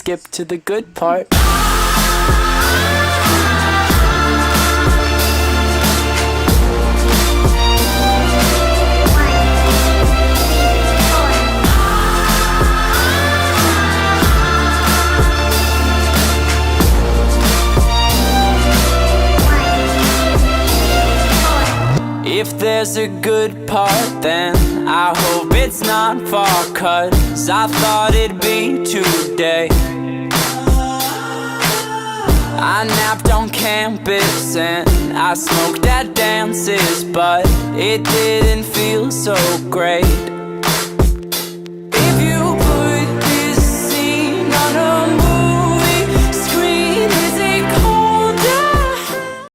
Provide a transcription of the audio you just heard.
skip to the good part. If there's a good part, then I hope it's not far, 'cause I thought it'd be today. I napped on campus and I smoked at dances, but it didn't feel so great.